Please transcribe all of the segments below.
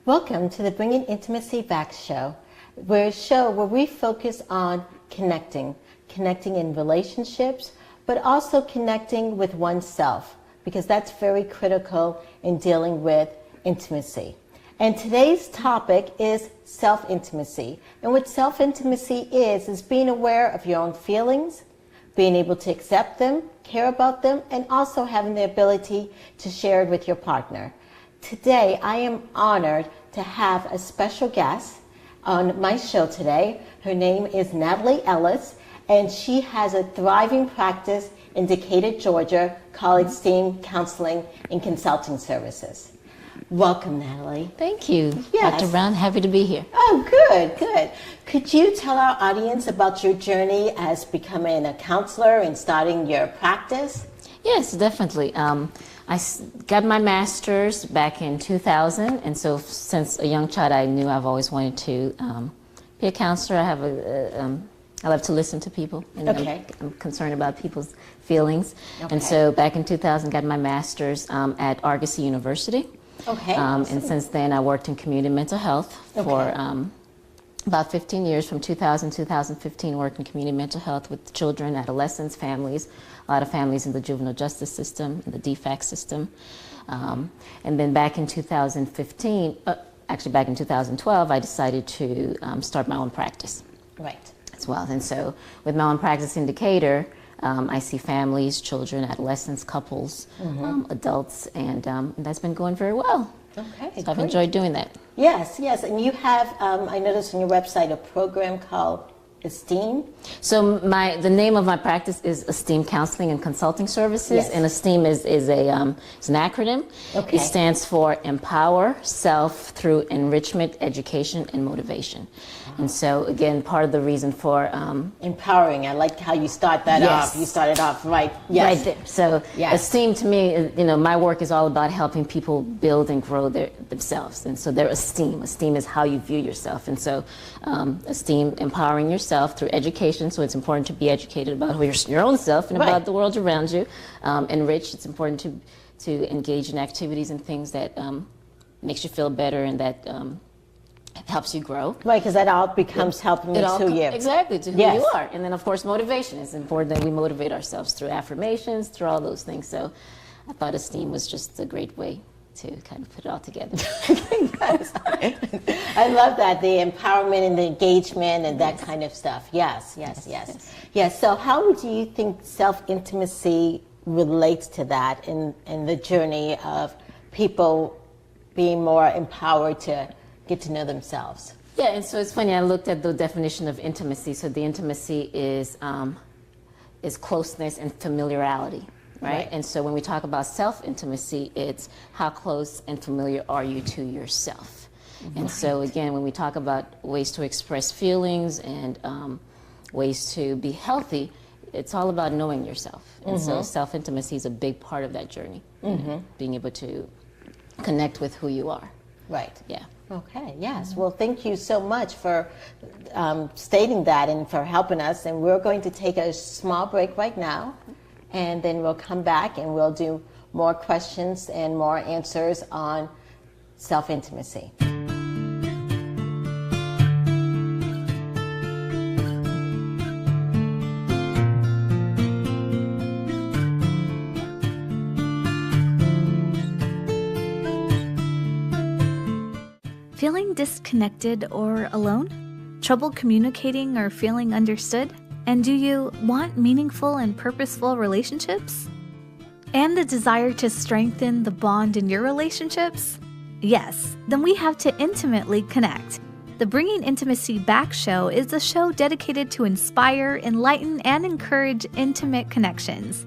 Welcome to the Bringing Intimacy Back show. We're a show where we focus on connecting in relationships, but also connecting with oneself, because that's very critical in dealing with intimacy. And today's topic is self-intimacy. And what self-intimacy is being aware of your own feelings, being able to accept them, care about them, and also having the ability to share it with your partner. Today, I am honored to have a special guest on my show today. Her name is Natalie Ellis, and she has a thriving practice in Decatur, Georgia, called Esteem Counseling and Consulting Services. Welcome, Natalie. Thank you, Yes. Dr. Brown. Happy to be here. Oh, good. Could you tell our audience about your journey as becoming a counselor and starting your practice? Yes, definitely. Got my master's back in 2000, and so since a young child, I knew I've always wanted to be a counselor. I love to listen to people, and Okay. I'm concerned about people's feelings. Okay. And so back in 2000, got my master's at Argosy University. Okay. And since then, I worked in community mental health for Okay. about 15 years. From 2000 to 2015, worked in community mental health with children, adolescents, families, a lot of families in the juvenile justice system, in the DFAC system. And then back in 2015, actually back in 2012, I decided to start my own practice Right. as well. And so with my own practice in Decatur, I see families, children, adolescents, couples, adults, and that's been going very well. Okay. So I've great. enjoyed doing that. Yes. And you have, I noticed on your website, a program called Esteem. So the name of my practice is Esteem Counseling and Consulting Services, Yes. and Esteem is an acronym. Okay. It stands for Empower Self Through Enrichment, Education, and Motivation. And so again, part of the reason for Empowering. I like how you start that Yes. off. You started off right. Yes. right there. So Yes. Esteem to me, my work is all about helping people build and grow themselves. And so their esteem. Esteem is how you view yourself. And so Esteem, empowering yourself through education. So it's important to be educated about your own self and Right. about the world around you. Enrich. It's important to engage in activities and things that makes you feel better and that helps you grow. Right, because that all becomes helping me to you. Exactly, to who Yes. you are. And then, of course, motivation. It's important that we motivate ourselves through affirmations, through all those things. So I thought Esteem was just a great way to kind of put it all together. Yes. I love that, the empowerment and the engagement and that kind of stuff. Yes. So how do you think self-intimacy relates to that in the journey of people being more empowered to get to know themselves? Yeah, and so it's funny, I looked at the definition of intimacy. So the intimacy is closeness and familiarity, right? And so when we talk about self-intimacy, it's how close and familiar are you to yourself? And so again, when we talk about ways to express feelings and ways to be healthy, it's all about knowing yourself. And so self-intimacy is a big part of that journey, being able to connect with who you are. Right. Yeah. Okay, yes. Well, thank you so much for stating that and for helping us. And we're going to take a small break right now, and then we'll come back and we'll do more questions and more answers on self-intimacy. Feeling disconnected or alone? Trouble communicating or feeling understood? And do you want meaningful and purposeful relationships? And the desire to strengthen the bond in your relationships? Yes, then we have to intimately connect. The Bringing Intimacy Back show is a show dedicated to inspire, enlighten, and encourage intimate connections.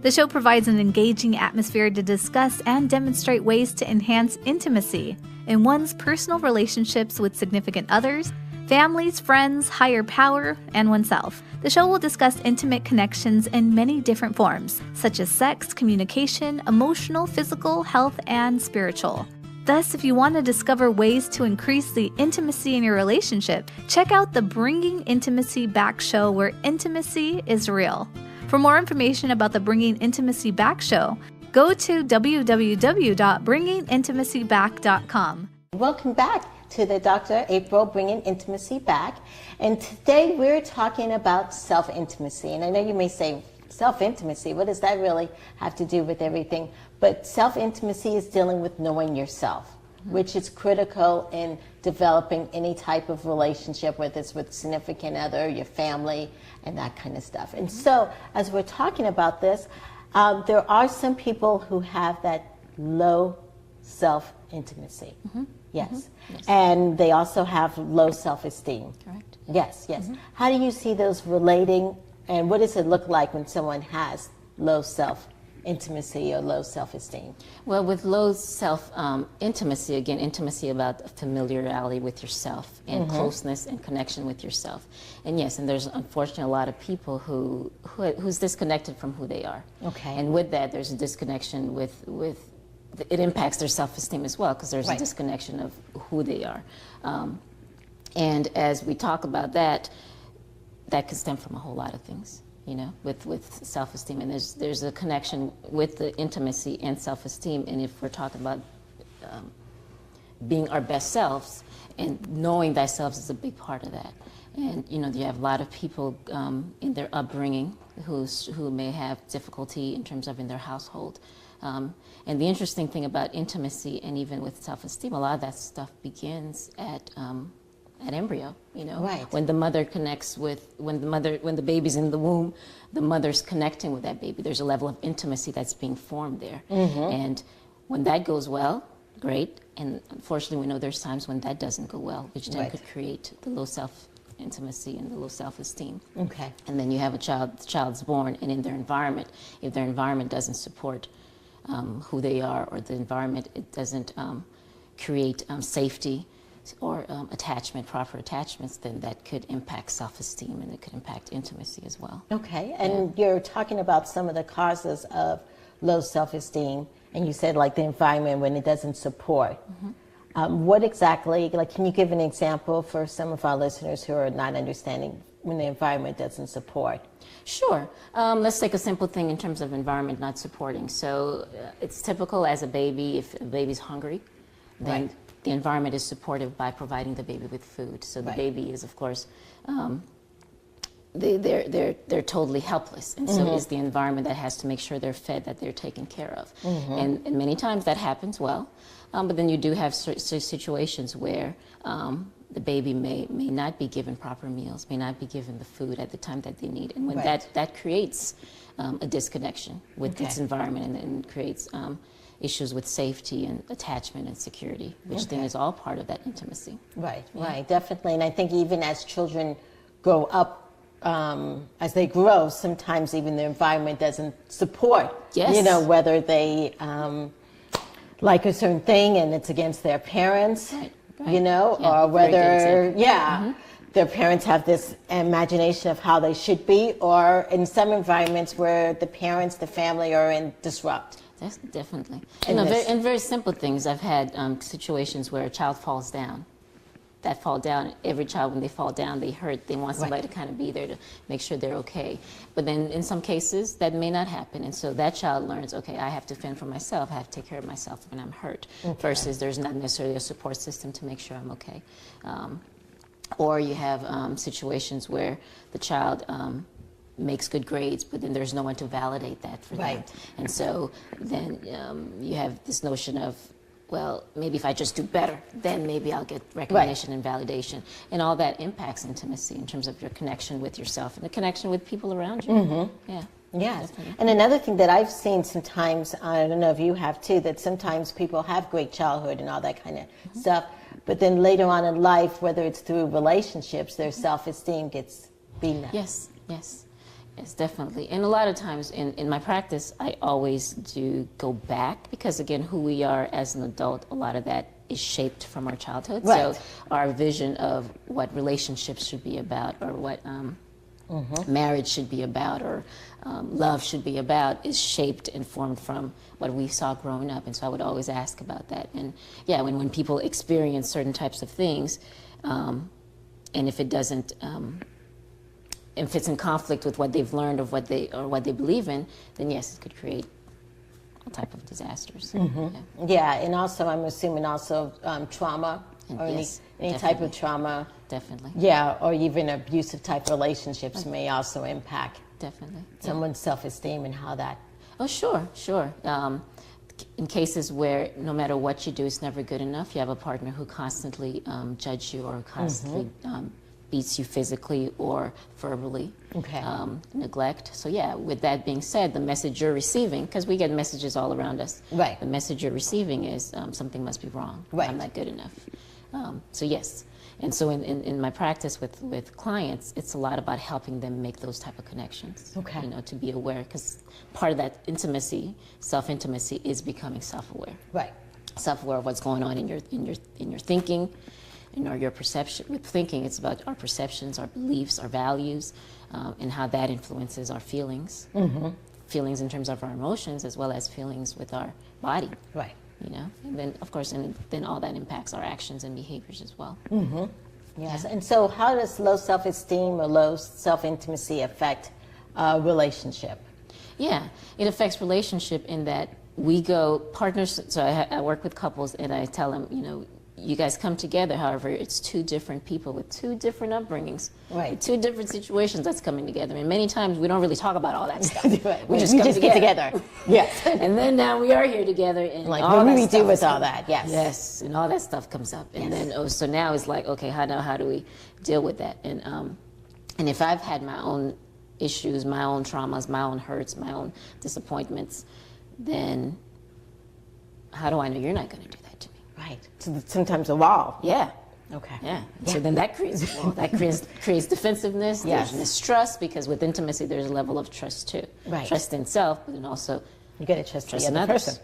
The show provides an engaging atmosphere to discuss and demonstrate ways to enhance intimacy in one's personal relationships with significant others, families, friends, higher power, and oneself. The show will discuss intimate connections in many different forms, such as sex, communication, emotional, physical, health, and spiritual. Thus, if you want to discover ways to increase the intimacy in your relationship, check out the Bringing Intimacy Back show, where intimacy is real. For more information about the Bringing Intimacy Back show, go to www.bringingintimacyback.com. Welcome back to the Dr. April Bringing Intimacy Back. And today we're talking about self-intimacy. And I know you may say, self-intimacy, what does that really have to do with everything? But self-intimacy is dealing with knowing yourself, which is critical in developing any type of relationship, whether it's with significant other, your family, and that kind of stuff. And so, as we're talking about this, there are some people who have that low self-intimacy. Yes. And they also have low self-esteem. Correct. Yes, yes. How do you see those relating, and what does it look like when someone has low self-intimacy or low self-esteem? Well, with low self-intimacy, again, intimacy about familiarity with yourself and closeness and connection with yourself. And yes, and there's unfortunately a lot of people who's disconnected from who they are. Okay. And with that, there's a disconnection with it impacts their self-esteem as well, because there's a disconnection of who they are. And as we talk about that, that could stem from a whole lot of things, you know, with self-esteem. And there's a connection with the intimacy and self-esteem. And if we're talking about being our best selves, and knowing thyself is a big part of that. And, you know, you have a lot of people in their upbringing who may have difficulty in terms of in their household. And the interesting thing about intimacy and even with self-esteem, a lot of that stuff begins at embryo, you know. Right. When the mother connects with, when the baby's in the womb, the mother's connecting with that baby. There's a level of intimacy that's being formed there. And when that goes well, great. And unfortunately, we know there's times when that doesn't go well, which then could create the low self-intimacy and the low self-esteem. Okay. And then you have the child's born, and in their environment, if their environment doesn't support who they are, or the environment, it doesn't create safety or proper attachments, then that could impact self-esteem, and it could impact intimacy as well. Okay, and you're talking about some of the causes of low self-esteem, and you said like the environment when it doesn't support. What exactly, like, can you give an example for some of our listeners who are not understanding when the environment doesn't support? Sure. Let's take a simple thing in terms of environment not supporting. So it's typical as a baby, if a baby's hungry, then the environment is supportive by providing the baby with food. So the baby is, of course, they're totally helpless, and so is the environment that has to make sure they're fed, that they're taken care of. And many times that happens well, but then you do have situations where the baby may not be given proper meals, may not be given the food at the time that they need, and when that creates a disconnection with its environment, and creates issues with safety and attachment and security, which then is all part of that intimacy. Right, definitely. And I think even as children grow up, as they grow, sometimes even the environment doesn't support, you know, whether they like a certain thing and it's against their parents, you know, or whether, their parents have this imagination of how they should be, or in some environments where the parents, the family are in disrupt. That's definitely. You know, very simple things. I've had situations where a child falls down. That fall down, every child, when they fall down, they hurt. They want somebody to kind of be there to make sure they're okay. But then in some cases, that may not happen. And so that child learns, okay, I have to fend for myself. I have to take care of myself when I'm hurt, versus there's not necessarily a support system to make sure I'm okay. Or you have situations where the child makes good grades, but then there's no one to validate that for them. And so then you have this notion of, well, maybe if I just do better, then maybe I'll get recognition and validation. And all that impacts intimacy in terms of your connection with yourself and the connection with people around you. Yes. And another thing that I've seen sometimes, I don't know if you have too, that sometimes people have great childhood and all that kind of stuff, but then later on in life, whether it's through relationships, their self-esteem gets beaten up. Yes, definitely. And a lot of times in my practice, I always do go back, because again, who we are as an adult, a lot of that is shaped from our childhood. So our vision of what relationships should be about, or what marriage should be about, or love should be about, is shaped and formed from what we saw growing up. And so I would always ask about that. And yeah, when people experience certain types of things, and if it doesn't, if it's in conflict with what they've learned, or what they believe in, then yes, it could create type of disasters. Yeah, and also I'm assuming also trauma And or yes, any type definitely. of trauma. Definitely. Yeah, or even abusive type relationships may also impact Definitely. Yeah. someone's self-esteem and how that. Oh, sure. In cases where no matter what you do, it's never good enough, you have a partner who constantly judges you or constantly beats you physically or verbally, Okay. neglect. So yeah, with that being said, the message you're receiving, because we get messages all around us, Right. the message you're receiving is something must be wrong. Right. I'm not good enough. So yes. And so in my practice with clients, it's a lot about helping them make those type of connections. Okay. You know, to be aware, because part of that intimacy, self-intimacy, is becoming self-aware. Right. Self-aware of what's going on in your thinking, your perception. With thinking, it's about our perceptions, our beliefs, our values, and how that influences our feelings. Feelings in terms of our emotions, as well as feelings with our body. Right. You know, and then of course, and then all that impacts our actions and behaviors as well. Yes. And so how does low self-esteem or low self-intimacy affect a relationship? Yeah, it affects relationship in that we go partners. So I work with couples, and I tell them, you know, you guys come together. However, it's two different people with two different upbringings, Right. with two different situations that's coming together. And many times we don't really talk about all that stuff. Right. We just come get together. Yes. And then now we are here together, and Like, all what do that we do stuff with is all coming- that? Yes. Yes, and all that stuff comes up, and Yes. then so now it's like, okay, how do we deal with that? And if I've had my own issues, my own traumas, my own hurts, my own disappointments, then how do I know you're not going to do that to me? Right. So sometimes a wall. Yeah. Okay. Yeah. So then that creates creates defensiveness. Yes. There's mistrust, because with intimacy there's a level of trust too. Right. Trust in self, but then also You got to trust trust the in other others. person.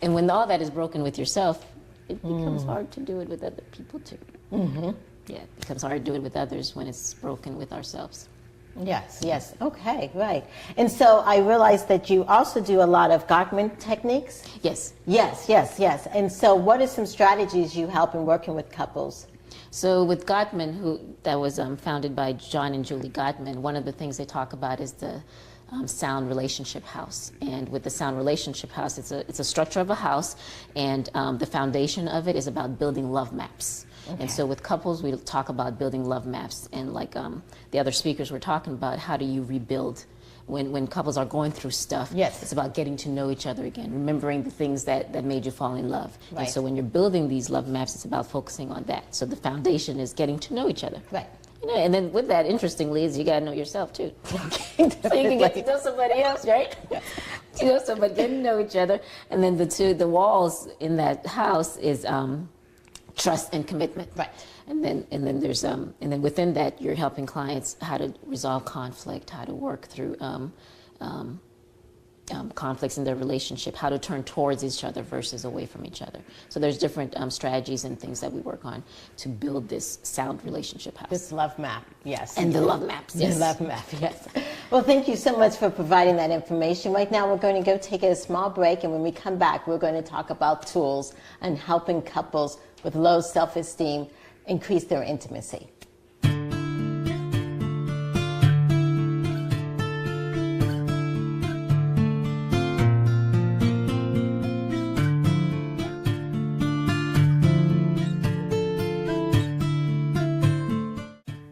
And when all that is broken with yourself, it becomes hard to do it with other people too. Yeah, it becomes hard to do it with others when it's broken with ourselves. Yes. Okay, right. And so I realized that you also do a lot of Gottman techniques. Yes. Yes. And so what are some strategies you help in working with couples? So with Gottman, that was founded by John and Julie Gottman, one of the things they talk about is the sound relationship house. And with the sound relationship house, it's a structure of a house, and the foundation of it is about building love maps. Okay. And so with couples, we talk about building love maps, and like the other speakers were talking about, how do you rebuild when couples are going through stuff? Yes. It's about getting to know each other again, remembering the things that made you fall in love. Right. And so when you're building these love maps, it's about focusing on that. So the foundation is getting to know each other. Right. You know, and then with that, interestingly, is you got to know yourself too. So you can get to know somebody else, right? You know, somebody getting to know each other, and then the walls in that house is trust and commitment. Right. And then there's and then within that, you're helping clients how to resolve conflict, how to work through conflicts in their relationship, how to turn towards each other versus away from each other. So there's different strategies and things that we work on to build this sound relationship house. This love map, yes. And the love maps, yes. The love map, yes. Well, thank you so much for providing that information. Right now, we're going to go take a small break, and when we come back, we're going to talk about tools and helping couples with low self-esteem increase their intimacy.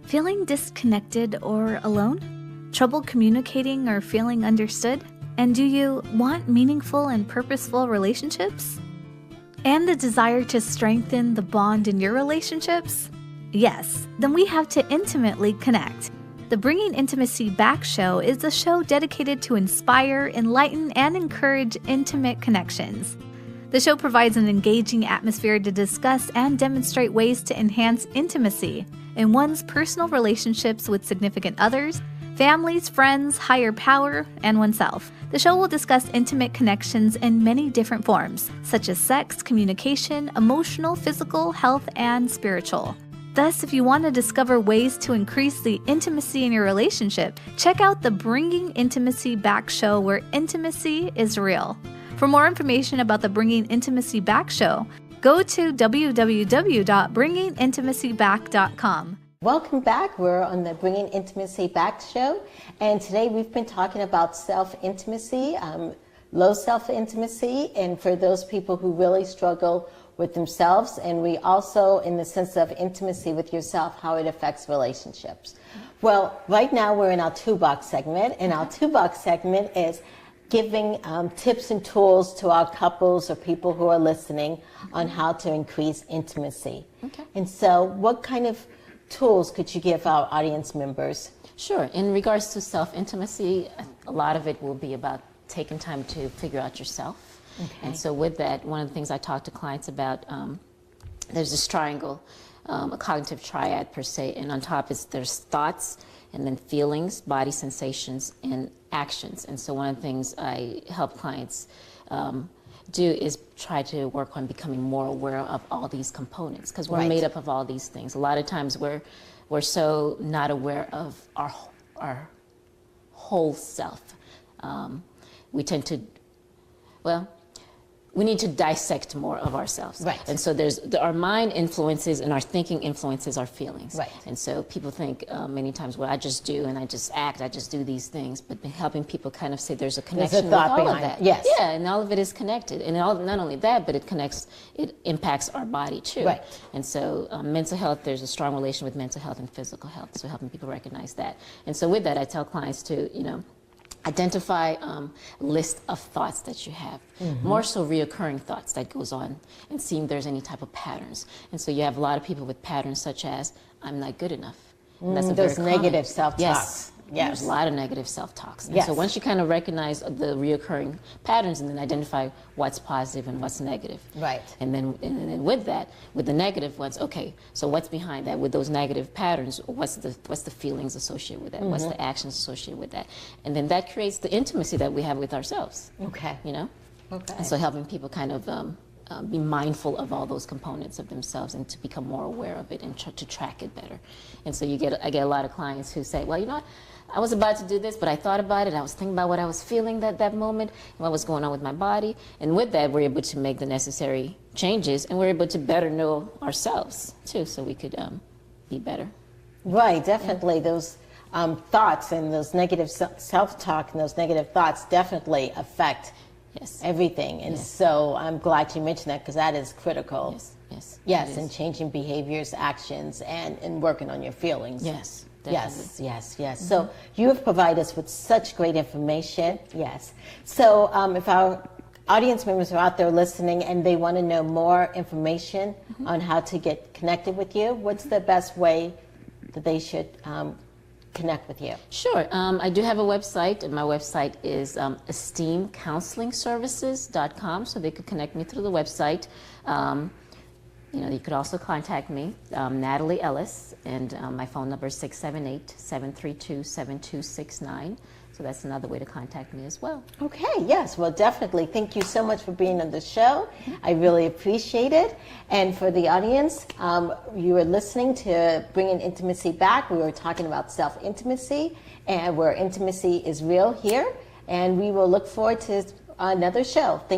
Feeling disconnected or alone? Trouble communicating or feeling understood? And do you want meaningful and purposeful relationships? And the desire to strengthen the bond in your relationships? Yes, then we have to intimately connect. The Bringing Intimacy Back show is a show dedicated to inspire, enlighten, and encourage intimate connections. The show provides an engaging atmosphere to discuss and demonstrate ways to enhance intimacy in one's personal relationships with significant others, families, friends, higher power, and oneself. The show will discuss intimate connections in many different forms, such as sex, communication, emotional, physical, health, and spiritual. Thus, if you want to discover ways to increase the intimacy in your relationship, check out the Bringing Intimacy Back show, where intimacy is real. For more information about the Bringing Intimacy Back show, go to www.bringingintimacyback.com. Welcome back. We're on the Bringing Intimacy Back show, and today we've been talking about self-intimacy, low self-intimacy, and for those people who really struggle with themselves, and we also, in the sense of intimacy with yourself, how it affects relationships. Well, right now we're in our toolbox segment, and our toolbox segment is giving tips and tools to our couples or people who are listening on how to increase intimacy. Okay. And so what kind of tools could you give our audience members? Sure. In regards to self-intimacy, a lot of it will be about taking time to figure out yourself. Okay. And so with that, one of the things I talk to clients about, there's this triangle, a cognitive triad per se, and on top there's thoughts, and then feelings, body sensations, and actions. And so one of the things I help clients do is try to work on becoming more aware of all these components, because we're Right. made up of all these things. A lot of times we're so not aware of our whole self. We tend to, we need to dissect more of ourselves. Right. And so our mind influences and our thinking influences our feelings. Right. And so people think many times, well, I just do and I just act, I just do these things. But helping people kind of say there's a connection with thought all of behind that. it. Yes. Yeah, and all of it is connected. And not only that, but it impacts our body too. Right. And so mental health, there's a strong relation with mental health and physical health. So helping people recognize that. And so with that, I tell clients to, identify a list of thoughts that you have, more so reoccurring thoughts that goes on, and seeing if there's any type of patterns. And so you have a lot of people with patterns such as, I'm not good enough. And that's a Those very common. negative self-talks. Yes. Yes. There's a lot of negative self-talks. And Yes. so once you kind of recognize the reoccurring patterns and then identify what's positive and what's negative. Right. And then with that, with the negative ones, okay, so what's behind that? With those negative patterns, what's the feelings associated with that? What's the actions associated with that? And then that creates the intimacy that we have with ourselves. Okay. Okay. And so helping people kind of be mindful of all those components of themselves and to become more aware of it and to track it better. And so I get a lot of clients who say, well, you know what? I was about to do this, but I thought about it. I was thinking about what I was feeling that moment and what was going on with my body. And with that, we're able to make the necessary changes, and we're able to better know ourselves, too, so we could be better. Right, definitely. Those thoughts and those negative self-talk and those negative thoughts definitely affect Yes. everything. And Yes. so I'm glad you mentioned that, because that is critical. Yes, yes. Yes, it and is. changing behaviors, actions, and working on your feelings. Yes, Yes, definitely. yes. So you have provided us with such great information. Yes. So if our audience members are out there listening and they want to know more information on how to get connected with you, what's the best way that they should connect with you? Sure. I do have a website, and my website is esteemcounselingservices.com, so they could connect me through the website. You could also contact me, Natalie Ellis, and my phone number is 678-732-7269. So that's another way to contact me as well. Okay, yes, well, definitely. Thank you so much for being on the show. I really appreciate it. And for the audience, you were listening to Bringing Intimacy Back. We were talking about self-intimacy and where intimacy is real here. And we will look forward to another show. Thank you.